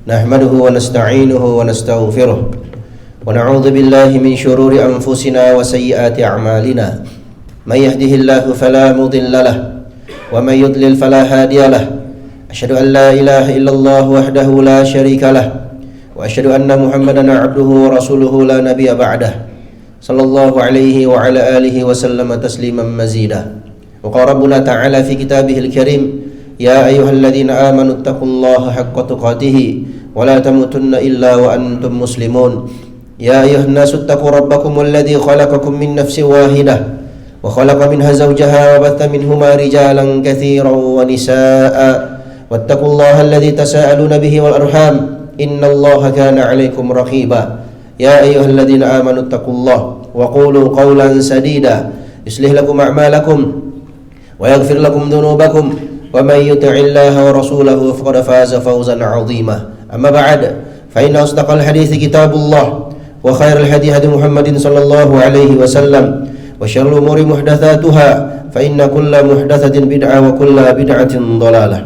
نحمده ونستعينه ونستغفره ونعوذ بالله من شرور أنفسنا وسيئات أعمالنا من يهده الله فلا مضل له ومن يضلل فلا هادي له أشهد أن لا إله إلا الله وحده لا شريك له وأشهد أن محمدا عبده ورسوله لا نبي بعده صلى الله عليه وعلى آله وسلم تسليما مزيدا. وقال ربنا تعالى في كتابه الكريم: يا أيها الذين آمنوا اتقوا الله حق تقاته ولا تموتن إلا وأنتم مسلمون. يا أيها الناس اتقوا ربكم الذي خلقكم من نفس واحدة وخلق منها زوجها وبث منهما رجالا كثيرا ونساء واتقوا الله الذي تساءلون به والأرحام إن الله كان عليكم رقيبا. يا أيها الذين آمنوا اتقوا الله وقولوا قولا سديدا يصلح لكم أعمالكم ويغفر لكم ذنوبكم ومن يطع الله ورسوله فقد فاز فوزا عظيما. أما بعد فإن أصدق الحديث كتاب الله وخير الهدي هدي محمد صلى الله عليه وسلم وشر الأمور محدثاتها فإن كل محدثة بدعة وكل بدعة ضلالة.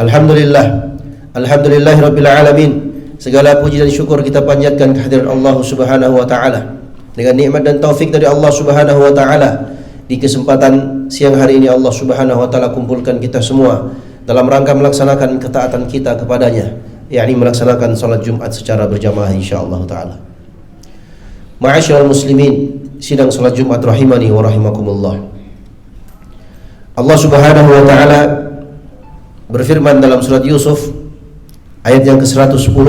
Alhamdulillah Rabbil Alamin. Segala puji dan syukur kita panjatkan kehadiran Allah Subhanahu wa taala. Dengan nikmat dan taufik dari Allah Subhanahu wa taala, di kesempatan siang hari ini Allah Subhanahu wa taala kumpulkan kita semua dalam rangka melaksanakan ketaatan kita kepadanya, yakni melaksanakan salat Jumat secara berjamaah insyaallah taala. Ma'asyiral muslimin, sidang salat Jumat rahimani wa rahimakumullah. Allah Subhanahu wa taala berfirman dalam surat Yusuf ayat yang ke-110,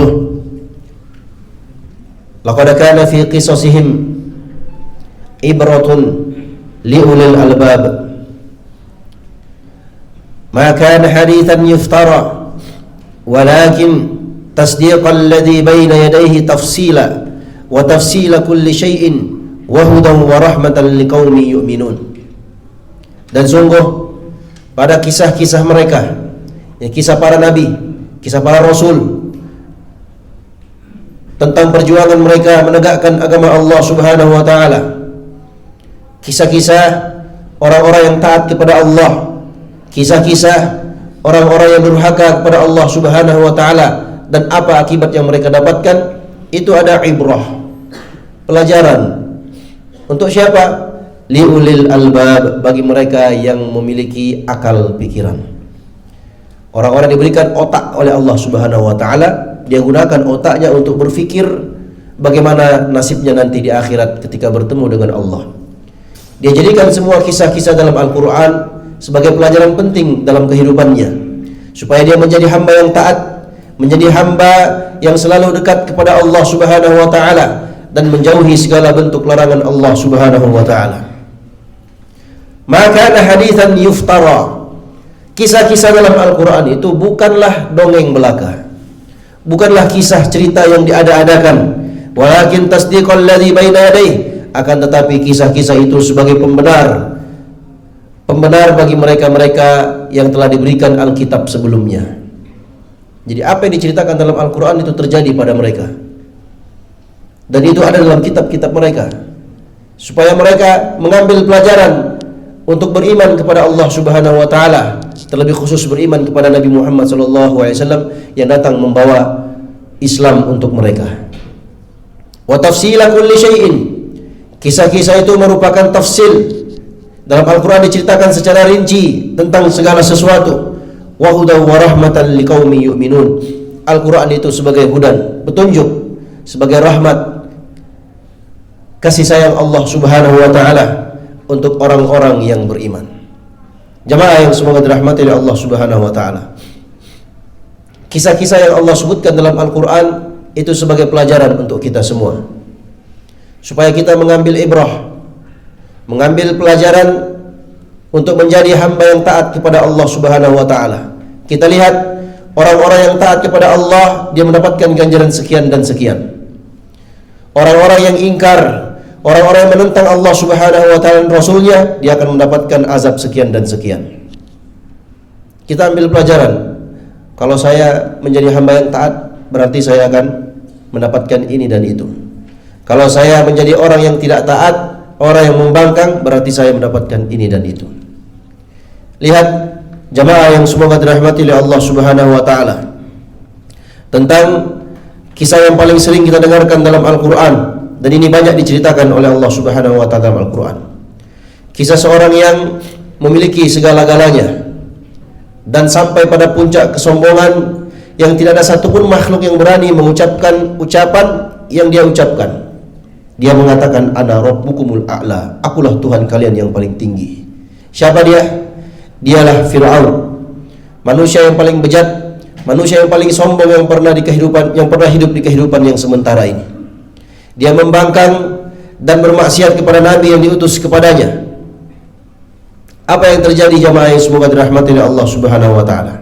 laqad kana fi qisasihim ibratun liulil albab ma kana hadithan yuftara walakin tasdiqal ladzi baina yadayhi tafsila wa tafsila kulli syai'in wa hudan wa rahmatan liqaumin yu'minun. Dan sungguh pada kisah-kisah mereka, kisah para nabi, kisah para rasul, tentang perjuangan mereka menegakkan agama Allah Subhanahu wa taala, kisah-kisah orang-orang yang taat kepada Allah, kisah-kisah orang-orang yang durhaka kepada Allah Subhanahu wa taala, dan apa akibat yang mereka dapatkan, itu ada ibrah, pelajaran. Untuk siapa? Liulil albab, bagi mereka yang memiliki akal pikiran. Orang-orang diberikan otak oleh Allah Subhanahu wa taala, dia gunakan otaknya untuk berpikir bagaimana nasibnya nanti di akhirat ketika bertemu dengan Allah. Dia jadikan semua kisah-kisah dalam Al-Quran sebagai pelajaran penting dalam kehidupannya, supaya dia menjadi hamba yang taat, menjadi hamba yang selalu dekat kepada Allah Subhanahu wa taala dan menjauhi segala bentuk larangan Allah Subhanahu wa taala. Maka haditsan yuftara, kisah-kisah dalam Al-Quran itu bukanlah dongeng belaka, bukanlah kisah cerita yang diada-adakan, walakin tasdiqal ladzi baina yadayhi, akan tetapi kisah-kisah itu sebagai pembenar bagi mereka-mereka yang telah diberikan Alkitab sebelumnya. Jadi apa yang diceritakan dalam Al-Quran itu terjadi pada mereka, dan itu ada dalam kitab-kitab mereka, supaya mereka mengambil pelajaran untuk beriman kepada Allah Subhanahu wa taala, terlebih khusus beriman kepada Nabi Muhammad sallallahu alaihi wasallam yang datang membawa Islam untuk mereka. Wa tafsila kulli syai'in, kisah-kisah itu merupakan tafsil. Dalam Al-Quran diceritakan secara rinci tentang segala sesuatu. Wa hudan wa rahmatan liqaumin yu'minun. Al-Quran itu sebagai hudan, petunjuk, sebagai rahmat, kasih sayang Allah Subhanahu wa taala untuk orang-orang yang beriman. Jamaah yang semoga dirahmati oleh Allah Subhanahu wa taala, kisah-kisah yang Allah sebutkan dalam Al-Quran itu sebagai pelajaran untuk kita semua, supaya kita mengambil ibrah, mengambil pelajaran untuk menjadi hamba yang taat kepada Allah Subhanahu wa taala. Kita lihat orang-orang yang taat kepada Allah, dia mendapatkan ganjaran sekian dan sekian. Orang-orang yang ingkar, orang-orang yang menentang Allah Subhanahu wa taala dan Rasulnya, dia akan mendapatkan azab sekian dan sekian. Kita ambil pelajaran. Kalau saya menjadi hamba yang taat, berarti saya akan mendapatkan ini dan itu. Kalau saya menjadi orang yang tidak taat, orang yang membangkang, berarti saya mendapatkan ini dan itu. Lihat jamaah yang semoga dirahmati oleh Allah Subhanahu wa taala, tentang kisah yang paling sering kita dengarkan dalam Al-Quran, dan ini banyak diceritakan oleh Allah Subhanahu wa Ta'ala dalam Al-Quran. Kisah seorang yang memiliki segala-galanya dan sampai pada puncak kesombongan yang tidak ada satupun makhluk yang berani mengucapkan ucapan yang dia ucapkan. Dia mengatakan, ana rabbukumul a'la, akulah Tuhan kalian yang paling tinggi. Siapa dia? Dialah Fir'aun, manusia yang paling bejat, manusia yang paling sombong yang pernah hidup di kehidupan yang sementara ini. Dia membangkang dan bermaksiat kepada nabi yang diutus kepadanya. Apa yang terjadi jamaah yang semoga dirahmati oleh Allah Subhanahu wa Ta'ala?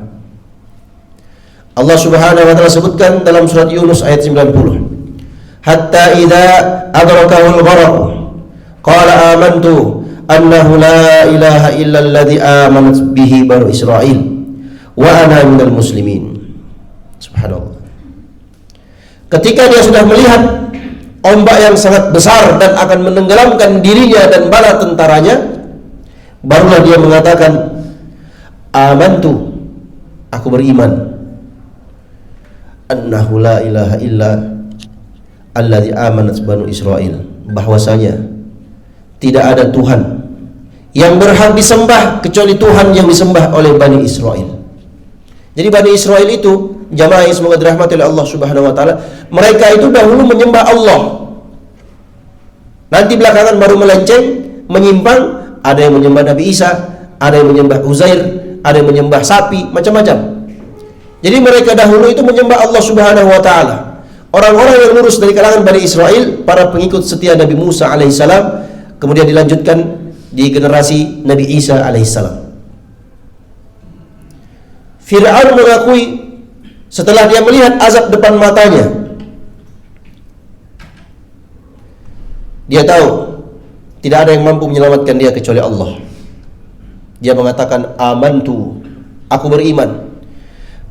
Allah Subhanahu wa Ta'ala sebutkan dalam surat Yunus ayat 90. Hatta idza adrakahul gharaq qala amantu annahu la ilaha illa alladhi amanat bihi banu Israil wa ana minal muslimin. Subhanallah. Ketika dia sudah melihat ombak yang sangat besar dan akan menenggelamkan dirinya dan bala tentaranya, barulah dia mengatakan, amantu, aku beriman, annahu la ilaha illa alladzi amanat banu Israil, bahwasanya tidak ada Tuhan yang berhak disembah kecuali Tuhan yang disembah oleh Bani Israel. Jadi Bani Israel itu, jamaah yang semoga dirahmati oleh Allah Subhanahu wa Ta'ala, mereka itu dahulu menyembah Allah, nanti belakangan baru melenceng, menyimpang. Ada yang menyembah Nabi Isa, ada yang menyembah Uzair, ada yang menyembah sapi, macam-macam. Jadi mereka dahulu itu menyembah Allah Subhanahu wa Ta'ala. Orang-orang yang lurus dari kalangan Bani Israel, para pengikut setia Nabi Musa alaihissalam, kemudian dilanjutkan di generasi Nabi Isa alaihissalam. Fir'aun mengakui setelah dia melihat azab depan matanya, dia tahu tidak ada yang mampu menyelamatkan dia kecuali Allah. Dia mengatakan, amantu, aku beriman.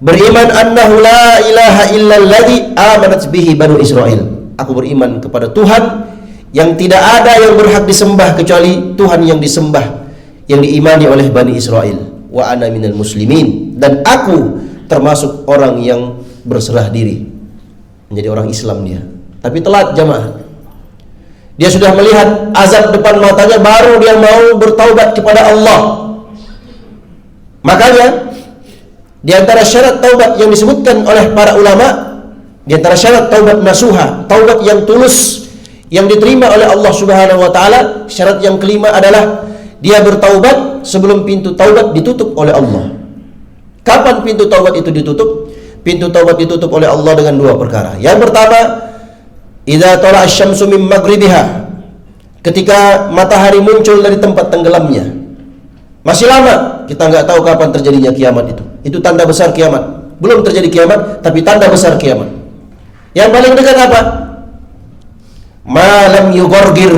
Beriman annahu la ilaha illalladzi amanat bihi banu Israil. Aku beriman kepada Tuhan yang tidak ada yang berhak disembah kecuali Tuhan yang disembah, yang diimani oleh Bani Israel. Wa ana minal muslimin, dan aku termasuk orang yang berserah diri menjadi orang Islam dia. Tapi telat jamaah. Dia sudah melihat azab depan matanya, baru dia mau bertaubat kepada Allah. Makanya di antara syarat taubat yang disebutkan oleh para ulama, di antara syarat taubat nasuha, taubat yang tulus, yang diterima oleh Allah Subhanahu wa Ta'ala, syarat yang kelima adalah dia bertaubat sebelum pintu taubat ditutup oleh Allah. Kapan pintu taubat itu ditutup? Pintu taubat ditutup oleh Allah dengan dua perkara. Yang pertama, idza tala asy-syamsu min maghribiha, ketika matahari muncul dari tempat tenggelamnya. Masih lama, kita nggak tahu kapan terjadinya kiamat itu. Itu tanda besar kiamat. Belum terjadi kiamat, tapi tanda besar kiamat. Yang paling dekat apa? Malam yugorgir,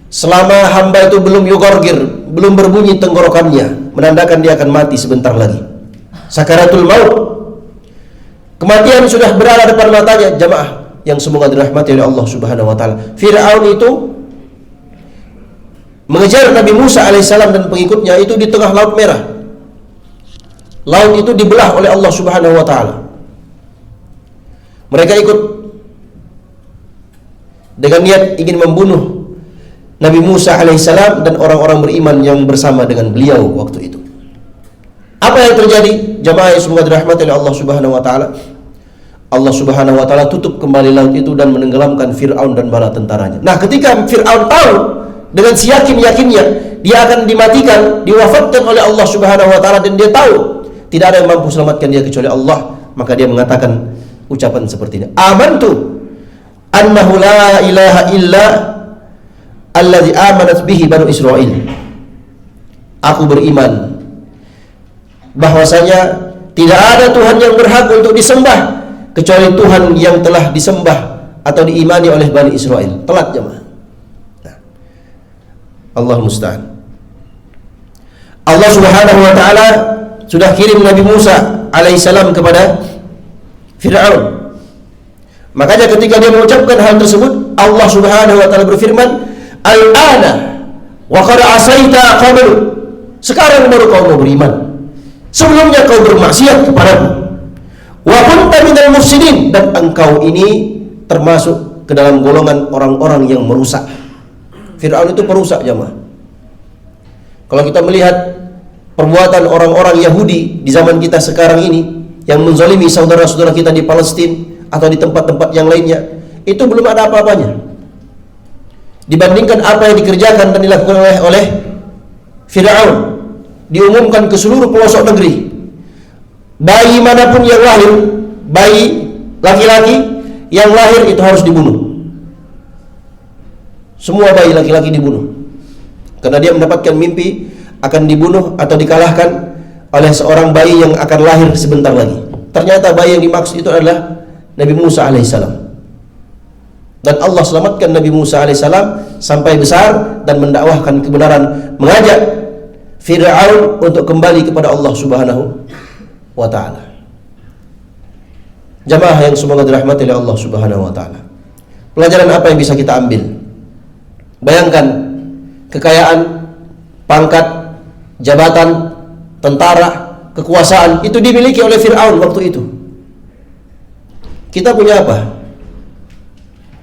selama hamba itu belum yugorgir, belum berbunyi tenggorokannya, menandakan dia akan mati sebentar lagi. Sakaratul maut, kematian sudah berada depan matanya, jamaah yang semoga dirahmati oleh Allah Subhanahu wa Ta'ala. Fir'aun itu mengejar Nabi Musa alaihissalam dan pengikutnya itu di tengah Laut Merah. Laut itu dibelah oleh Allah Subhanahu wa Ta'ala. Mereka ikut dengan niat ingin membunuh Nabi Musa alaihissalam dan orang-orang beriman yang bersama dengan beliau waktu itu. Apa yang terjadi? Jamaah yang semoga dirahmati oleh Allah Subhanahu wa Ta'ala. Allah Subhanahu wa Ta'ala tutup kembali laut itu dan menenggelamkan Fir'aun dan bala tentaranya. Nah, ketika Fir'aun tahu dengan siyakin-yakinnya dia akan dimatikan, diwafatkan oleh Allah Subhanahu wa Ta'ala, dan dia tahu tidak ada yang mampu selamatkan dia kecuali Allah, maka dia mengatakan ucapan seperti ini, amantu annahu la ilaha illa alladzi amanat bihi banu Israil. Aku beriman bahwasanya tidak ada Tuhan yang berhak untuk disembah kecuali Tuhan yang telah disembah atau diimani oleh Bani Israel. Telat jemaah. Nah, Allah musta'an. Allah Subhanahu wa Ta'ala sudah kirim Nabi Musa alaihissalam kepada Fir'aun. Makanya ketika dia mengucapkan hal tersebut, Allah Subhanahu wa Ta'ala berfirman, al-ana wa qad asaita qablu. Sekarang baru kau mau beriman. Sebelumnya kau bermaksiat kepadaku. Wa kunta minal mufsidin, dan engkau ini termasuk ke dalam golongan orang-orang yang merusak. Fir'aun itu perusak, jamaah. Kalau kita melihat perbuatan orang-orang Yahudi di zaman kita sekarang ini yang menzalimi saudara-saudara kita di Palestina atau di tempat-tempat yang lainnya, itu belum ada apa-apanya dibandingkan apa yang dikerjakan dan dilakukan oleh Fir'aun. Diumumkan ke seluruh pelosok negeri, bayi manapun yang lahir, bayi laki-laki yang lahir itu harus dibunuh. Semua bayi laki-laki dibunuh karena dia mendapatkan mimpi akan dibunuh atau dikalahkan oleh seorang bayi yang akan lahir sebentar lagi. Ternyata bayi yang dimaksud itu adalah Nabi Musa alaihissalam. Dan Allah selamatkan Nabi Musa alaihissalam sampai besar dan mendakwahkan kebenaran, mengajak Fir'aun untuk kembali kepada Allah Subhanahu wa ta'ala. Jamaah yang semoga dirahmati oleh Allah Subhanahu wa ta'ala, pelajaran apa yang bisa kita ambil? Bayangkan kekayaan, pangkat, jabatan, tentara, kekuasaan itu dimiliki oleh Fir'aun waktu itu. Kita punya apa?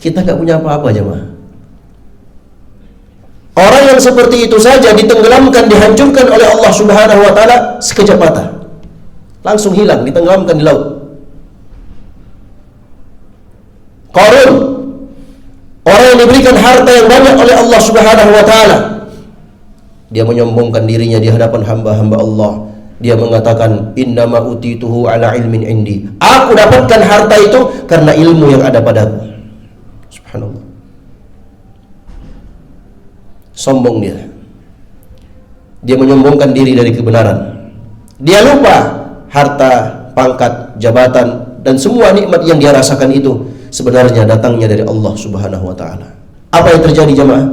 Kita nggak punya apa-apa, jemaah. Orang yang seperti itu saja ditenggelamkan, dihancurkan oleh Allah Subhanahu wa ta'ala sekejap mata, langsung hilang, ditenggelamkan di laut. Qarun, orang yang diberikan harta yang banyak oleh Allah Subhanahu wa ta'ala, dia menyombongkan dirinya di hadapan hamba-hamba Allah. Dia mengatakan, innama utituhu ala ilmin indi, aku dapatkan harta itu karena ilmu yang ada padaku. Subhanallah. Sombong dia. Dia menyombongkan diri dari kebenaran. Dia lupa harta, pangkat, jabatan, dan semua nikmat yang dia rasakan itu sebenarnya datangnya dari Allah Subhanahu wa ta'ala. Apa yang terjadi, jemaah?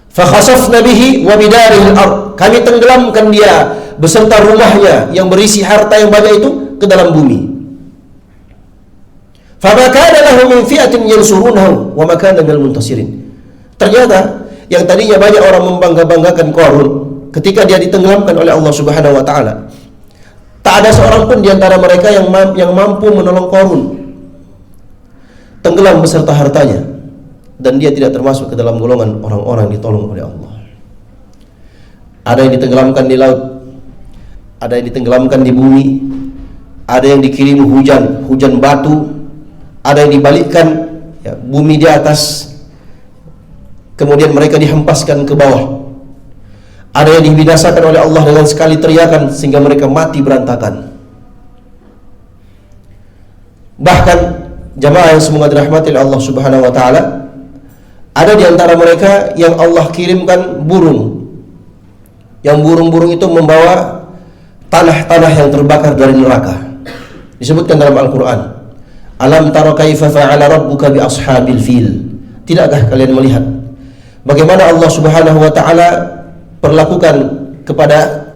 Fa khasafna bihi wa bidarihil ard, kami tenggelamkan dia beserta rumahnya yang berisi harta yang banyak itu ke dalam bumi. Fa ma kana lahu min fi'atin yansurunahu wa ma kana minal muntasirin. Ternyata yang tadinya banyak orang membangga-banggakan Qarun, ketika dia ditenggelamkan oleh Allah Subhanahu wa ta'ala, tak ada seorang pun di antara mereka yang mampu menolong Qarun. Tenggelam beserta hartanya, dan dia tidak termasuk ke dalam golongan orang-orang yang ditolong oleh Allah. Ada yang ditenggelamkan di laut, ada yang ditenggelamkan di bumi, ada yang dikirim hujan batu, ada yang dibalikkan, ya, bumi di atas, kemudian mereka dihempaskan ke bawah. Ada yang dibinasakan oleh Allah dengan sekali teriakan sehingga mereka mati berantakan. Bahkan jamaah yang semoga dirahmati oleh Allah Subhanahu wa ta'ala, ada di antara mereka yang Allah kirimkan burung, yang burung-burung itu membawa tanah-tanah yang terbakar dari neraka. Disebutkan dalam Al-Quran, alam tara kaifa fa'ala rabbuka bi ashabil fil, tidakkah kalian melihat bagaimana Allah Subhanahu wa ta'ala perlakukan kepada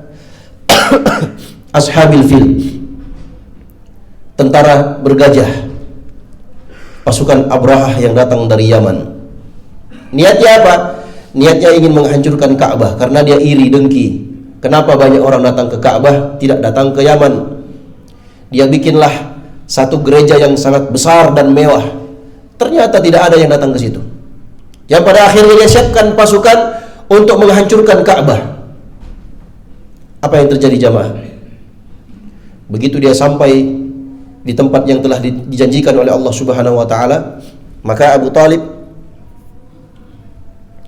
ashabil fil, tentara bergajah, pasukan Abrahah yang datang dari Yaman. Niatnya apa? Niatnya ingin menghancurkan Ka'bah karena dia iri, dengki. Kenapa banyak orang datang ke Ka'bah, tidak datang ke Yaman? Dia bikinlah satu gereja yang sangat besar dan mewah. Ternyata tidak ada yang datang ke situ. Yang pada akhirnya dia siapkan pasukan untuk menghancurkan Ka'bah. Apa yang terjadi, jamaah? Begitu dia sampai di tempat yang telah dijanjikan oleh Allah Subhanahu wa ta'ala, maka Abu Talib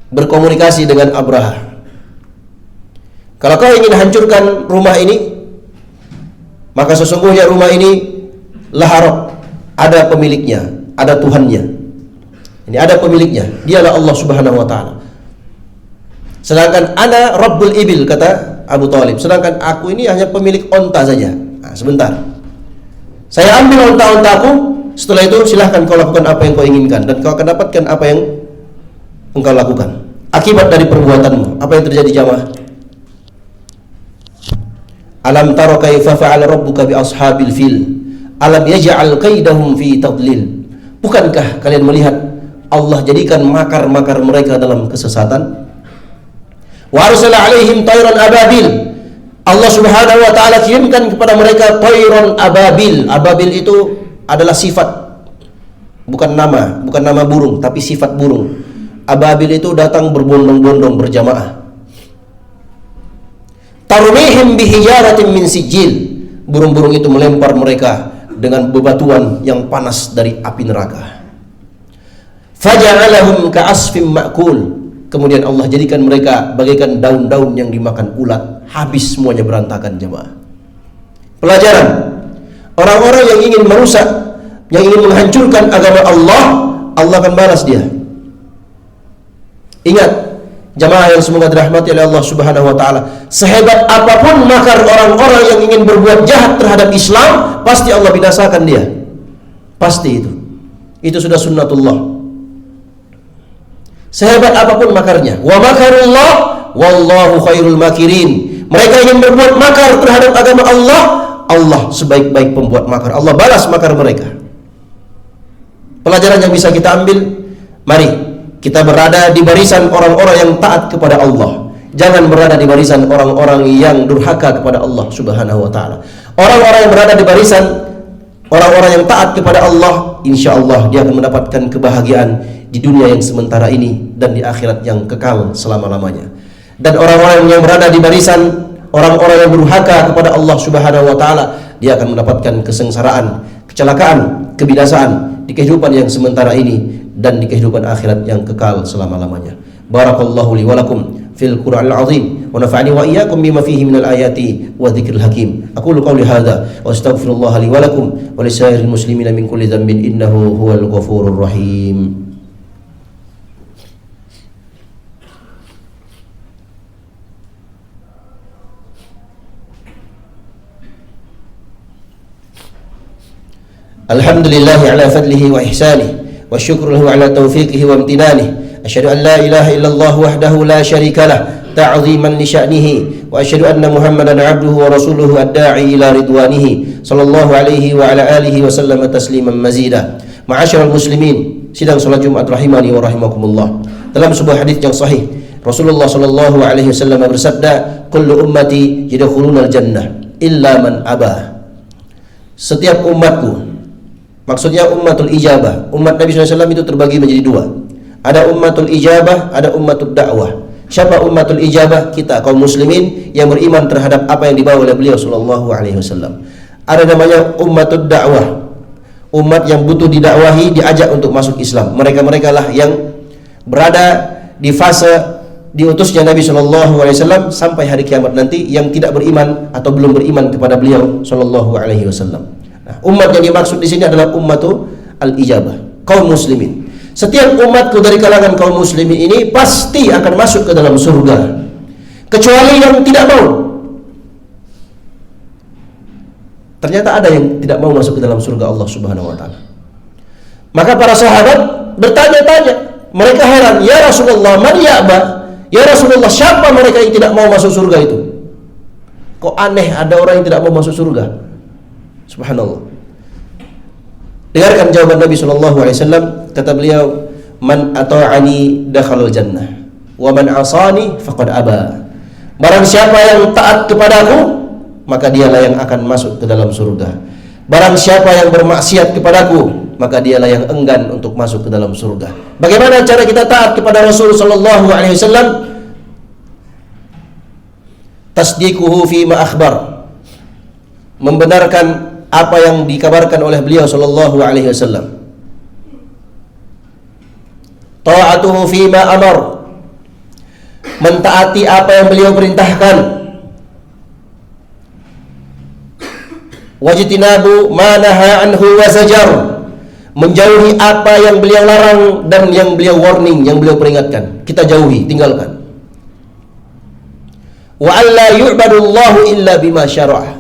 berkomunikasi dengan Abraha. Kalau kau ingin hancurkan rumah ini, maka sesungguhnya rumah ini laharok, ada pemiliknya, ada Tuhannya. Ini ada pemiliknya, dialah Allah Subhanahu wa ta'ala. Sedangkan ana Rabbul Ibil, kata Abu Talib, sedangkan aku ini hanya pemilik onta saja. Nah, sebentar, saya ambil onta-ontaku, setelah itu silahkan kau lakukan apa yang kau inginkan, dan kau akan dapatkan apa yang engkau lakukan akibat dari perbuatanmu. Apa yang terjadi, jamaah? Alam tara kaifa fa'ala rabbuka bi ashabil fil alam yaj'al qaidahum fi tadlil. Bukankah kalian melihat Allah jadikan makar-makar mereka dalam kesesatan? Wa arsala alaihim tayran ababil, Allah Subhanahu wa taala kirimkan kepada mereka tayron ababil. Ababil itu adalah sifat, bukan nama burung, tapi sifat burung. Ababil itu datang berbondong-bondong berjamaah. Tarmihim bihijaratin min sijil. Burung-burung itu melempar mereka dengan bebatuan yang panas dari api neraka. Faja'alahum ka'asfim ma'kul. Kemudian Allah jadikan mereka bagaikan daun-daun yang dimakan ulat. Habis semuanya, berantakan jemaah. Pelajaran, orang-orang yang ingin merusak, yang ingin menghancurkan agama Allah, Allah akan balas dia. Ingat, jemaah yang semoga dirahmati oleh Allah Subhanahu wa taala, sehebat apapun makar orang-orang yang ingin berbuat jahat terhadap Islam, pasti Allah binasakan dia. Pasti itu. Itu sudah sunnatullah. Sehebat apapun makarnya, wa makarullah wallahu khairul makirin. Mereka ingin berbuat makar terhadap agama Allah, Allah sebaik-baik pembuat makar. Allah balas makar mereka. Pelajaran yang bisa kita ambil, mari kita berada di barisan orang-orang yang taat kepada Allah. Jangan berada di barisan orang-orang yang durhaka kepada Allah Subhanahu wa taala. Orang-orang yang berada di barisan orang-orang yang taat kepada Allah, insya Allah dia akan mendapatkan kebahagiaan di dunia yang sementara ini dan di akhirat yang kekal selama-lamanya. Dan orang-orang yang berada di barisan orang-orang yang durhaka kepada Allah Subhanahu wa taala, dia akan mendapatkan kesengsaraan, kecelakaan, kebinasaan di kehidupan yang sementara ini dan di kehidupan akhirat yang kekal selama-lamanya. Barakallahu li wa lakum fil Qur'anil azim wa nafa'ani wa iyyakum bima fihi minal ayati wa dzikril hakim. Aqulu qawli hadza wa astaghfirullah li wa lakum wa lisairil muslimina min kulli dhanbin innahu huwal ghafurur rahim. Alhamdulillahi ala fadlihi wa ihsanihi wa syukru lahu ala taufiqihi wa amtinanihi. Asyhadu an la ilaha illallah wahdahu la syarika lah ta'ziman li sya'nihi wa asyhadu anna Muhammadan 'abduhu wa rasuluhu ad-da'i ila ridwanihi sallallahu alaihi wa ala alihi wa sallama tasliman mazida. Ma'asyiral muslimin, sidang salat Jumat rahimani wa rahimakumullah. Dalam sebuah hadis yang sahih, Rasulullah sallallahu alaihi wasallam bersabda, "Kullu ummati yadkhulunal jannah illa man aba." Setiap umatku, maksudnya ummatul ijabah. Umat Nabi SAW itu terbagi menjadi dua. Ada ummatul ijabah, ada ummatul dakwah. Siapa ummatul ijabah? Kita kaum muslimin yang beriman terhadap apa yang dibawa oleh beliau sallallahu alaihi wasallam. Ada namanya ummatul dakwah. Umat yang butuh didakwahi, diajak untuk masuk Islam. Mereka-mereka lah yang berada di fase diutusnya Nabi sallallahu alaihi wasallam sampai hari kiamat nanti, yang tidak beriman atau belum beriman kepada beliau sallallahu alaihi wasallam. Umat yang dimaksud di sini adalah ummatul al-ijabah, kaum muslimin. Setiap umatku dari kalangan kaum muslimin ini pasti akan masuk ke dalam surga, kecuali yang tidak mau. Ternyata ada yang tidak mau masuk ke dalam surga Allah Subhanahu wa taala. Maka para sahabat bertanya-tanya, mereka heran, "Ya Rasulullah, man ya'ba?" Ya Rasulullah, siapa mereka yang tidak mau masuk surga itu? Kok aneh ada orang yang tidak mau masuk surga? Subhanallah. Dengarkan jawaban Nabi SAW. Kata beliau, "Man ata'ani dakhalal jannah, wa man asani faqad aba." Barang siapa yang taat kepadaku, maka dialah yang akan masuk ke dalam surga. Barang siapa yang bermaksiat kepadaku, maka dialah yang enggan untuk masuk ke dalam surga. Bagaimana cara kita taat kepada Rasul sallallahu alaihi wasallam? Tasdiquhu fi ma akhbar. Membenarkan apa yang dikabarkan oleh beliau sallallahu alaihi wasallam. Ta'atuhu fi ma amar. Mentaati apa yang beliau perintahkan. Wajtinabu ma naha anhu wa zajar. Menjauhi apa yang beliau larang dan yang beliau warning, yang beliau peringatkan. Kita jauhi, tinggalkan. Wa alla yu'badullahu illa bima syara'ah.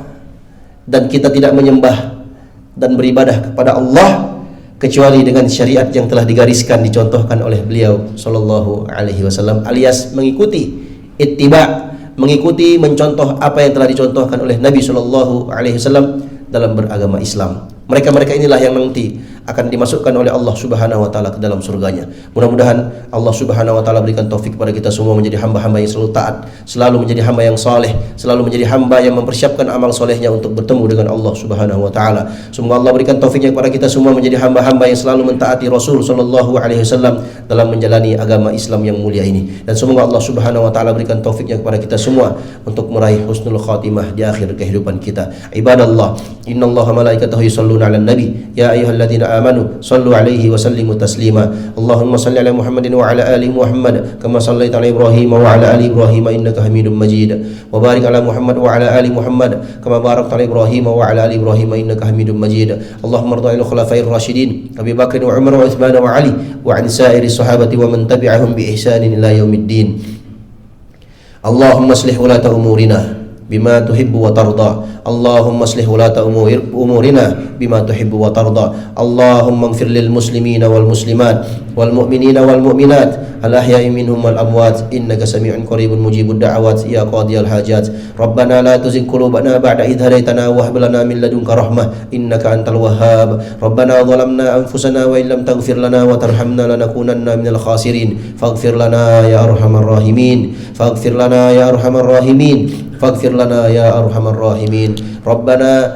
Dan kita tidak menyembah dan beribadah kepada Allah kecuali dengan syariat yang telah digariskan, dicontohkan oleh beliau sallallahu alaihi wasallam, alias mengikuti, ittiba, mengikuti, mencontoh apa yang telah dicontohkan oleh Nabi sallallahu alaihi wasallam dalam beragama Islam. Mereka-mereka inilah yang nanti akan dimasukkan oleh Allah Subhanahu wa taala ke dalam surganya. Mudah-mudahan Allah Subhanahu wa taala berikan taufik kepada kita semua menjadi hamba-hamba yang selalu taat, selalu menjadi hamba yang saleh, selalu menjadi hamba yang mempersiapkan amal solehnya untuk bertemu dengan Allah Subhanahu wa taala. Semoga Allah berikan taufiknya kepada kita semua menjadi hamba-hamba yang selalu mentaati Rasul sallallahu alaihi wasallam dalam menjalani agama Islam yang mulia ini. Dan semoga Allah Subhanahu wa taala berikan taufiknya kepada kita semua untuk meraih husnul khatimah di akhir kehidupan kita. Ibadallah, innallaha malaikatahu yusholluna 'alan nabi ya ayyuhalladzina amanu shallu 'alaihi wa sallimu taslima. Allahumma shalli 'ala Muhammadin wa 'ala ali Muhammad kama shallaita 'ala Ibrahim wa 'ala ali Ibrahim innaka Hamidum Majid. Wa barik 'ala Muhammad wa 'ala ali Muhammad kama barakta 'ala Ibrahim wa 'ala ali Ibrahim innaka Hamidum Majid. Allahumma arda'il khulafa'ir rasyidin Abi Bakr wa Umar wa Uthman wa Ali wa 'an sa'iri sahabati wa man tabi'ahum bi ihsanin ila yaumiddin. Allahumma aslih ulata umurina bima tuhibbu wa tarda. Allahumma aslih ulata umurina bima tuhibbu wa tarda. Allahumma ighfir lil muslimina wal muslimat wal mu'minina wal mu'minat al ahya'i minhum wal amwat innaka sami'un qaribun mujibud da'awat ya qadiyal hajat. Rabbana la tuzigh qulubana ba'da idh hadaytana wa hab lana min ladunka rahmah innaka antal wahhab. Rabbana zalamna anfusana wa illam taghfir lana wa tarhamna lanakunanna minal khasirin. Faghfir lana ya arhamar rahimin. Faghfir lana ya arhamar rahimin. Faghfir lana ya arhamar rahimin. Rabbana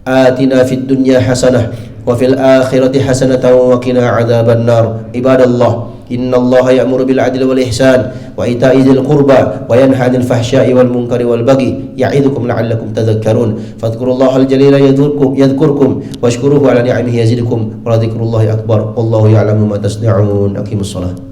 atina fid dunya hasanah wa fil akhirati hasanatan wa qina adzaban nar. Ibadallah, innallaha ya'muru bil 'adli wal ihsan wa ita'i dzil qurba wa yanha 'anil fahsya'i wal munkari wal baghi ya'idzukum la'allakum tadhakkarun. Fadhkurullahal jalila yadhkurkum washkuruhu 'ala ni'amihi yazidkum wa la dzikrullahi akbar. Wallahu ya'lamu ma tasna'un. Aqimussalah.